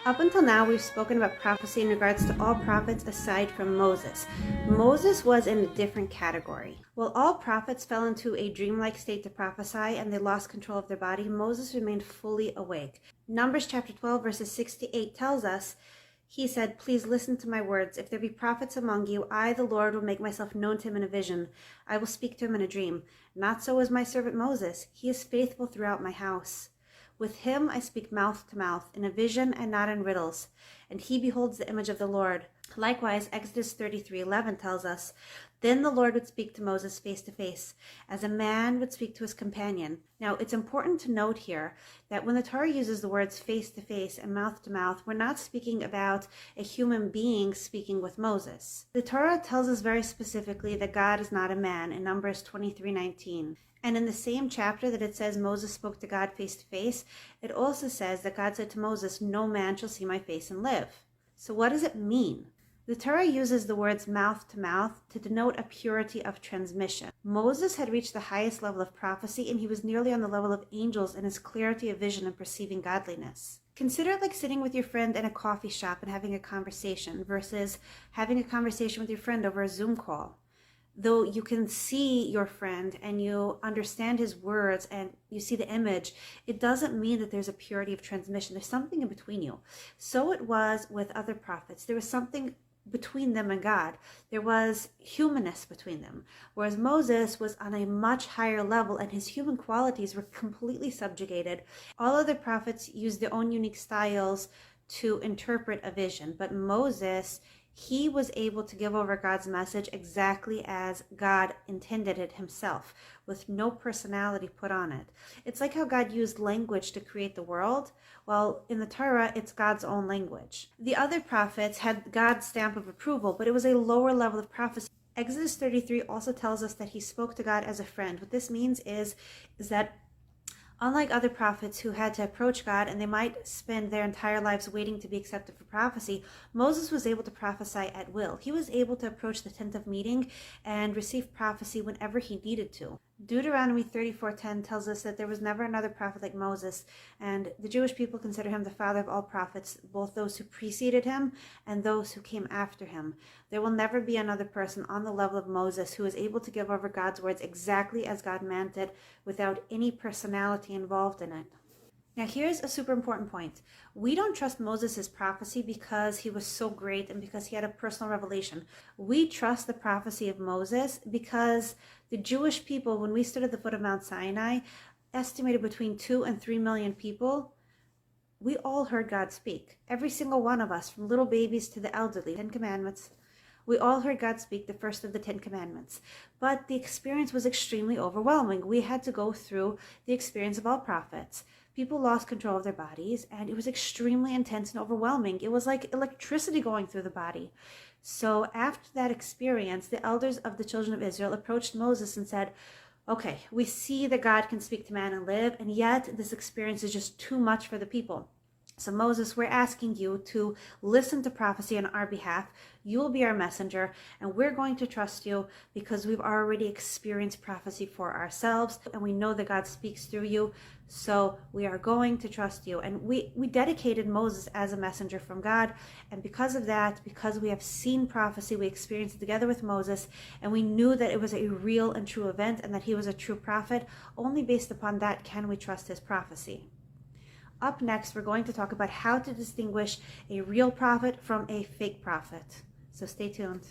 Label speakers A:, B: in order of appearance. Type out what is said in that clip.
A: Up until now, we've spoken about prophecy in regards to all prophets aside from Moses. Moses was in a different category. While all prophets fell into a dreamlike state to prophesy and they lost control of their body, Moses remained fully awake. Numbers chapter 12, verses 6 to 8 tells us, he said, "Please listen to my words. If there be prophets among you, I, the Lord, will make myself known to him in a vision. I will speak to him in a dream. Not so is my servant Moses. He is faithful throughout my house. With him I speak mouth to mouth, in a vision and not in riddles, and he beholds the image of the Lord." Likewise, Exodus 33:11 tells us, "Then the Lord would speak to Moses face to face, as a man would speak to his companion." Now, it's important to note here that when the Torah uses the words face to face and mouth to mouth, we're not speaking about a human being speaking with Moses. The Torah tells us very specifically that God is not a man in Numbers 23:19. And in the same chapter that it says Moses spoke to God face to face, it also says that God said to Moses, "No man shall see my face and live." So what does it mean? The Torah uses the words mouth to denote a purity of transmission. Moses had reached the highest level of prophecy, and he was nearly on the level of angels in his clarity of vision and perceiving godliness. Consider it like sitting with your friend in a coffee shop and having a conversation versus having a conversation with your friend over a Zoom call. Though you can see your friend and you understand his words and you see the image, it doesn't mean that there's a purity of transmission. There's something in between you. So it was with other prophets. There was something between them and God. There was humanness between them. Whereas Moses was on a much higher level and his human qualities were completely subjugated. All other prophets used their own unique styles to interpret a vision, but Moses, he was able to give over God's message exactly as God intended it himself, with no personality put on it. It's like how God used language to create the world. Well, in the Torah, it's God's own language. The other prophets had God's stamp of approval, but it was a lower level of prophecy. Exodus 33 also tells us that he spoke to God as a friend. What this means is that unlike other prophets who had to approach God and they might spend their entire lives waiting to be accepted for prophecy, Moses was able to prophesy at will. He was able to approach the tent of meeting and receive prophecy whenever he needed to. Deuteronomy 34:10 tells us that there was never another prophet like Moses, and the Jewish people consider him the father of all prophets, both those who preceded him and those who came after him. There will never be another person on the level of Moses who is able to give over God's words exactly as God meant it, without any personality involved in it. Now here's a super important point. We don't trust Moses' prophecy because he was so great and because he had a personal revelation. We trust the prophecy of Moses because the Jewish people, when we stood at the foot of Mount Sinai, estimated between 2 and 3 million people, we all heard God speak. Every single one of us, from little babies to the elderly. 10 Commandments. We all heard God speak, the first of the 10 Commandments. But the experience was extremely overwhelming. We had to go through the experience of all prophets. People lost control of their bodies, and it was extremely intense and overwhelming. It was like electricity going through the body. So after that experience, the elders of the children of Israel approached Moses and said, "Okay, we see that God can speak to man and live, and yet this experience is just too much for the people. So Moses, we're asking you to listen to prophecy on our behalf. You will be our messenger, and we're going to trust you because we've already experienced prophecy for ourselves, and we know that God speaks through you. So we are going to trust you." And we dedicated Moses as a messenger from God. And because of that, because we have seen prophecy, we experienced it together with Moses, and we knew that it was a real and true event and that he was a true prophet. Only based upon that can we trust his prophecy. Up next, we're going to talk about how to distinguish a real prophet from a fake prophet. So stay tuned.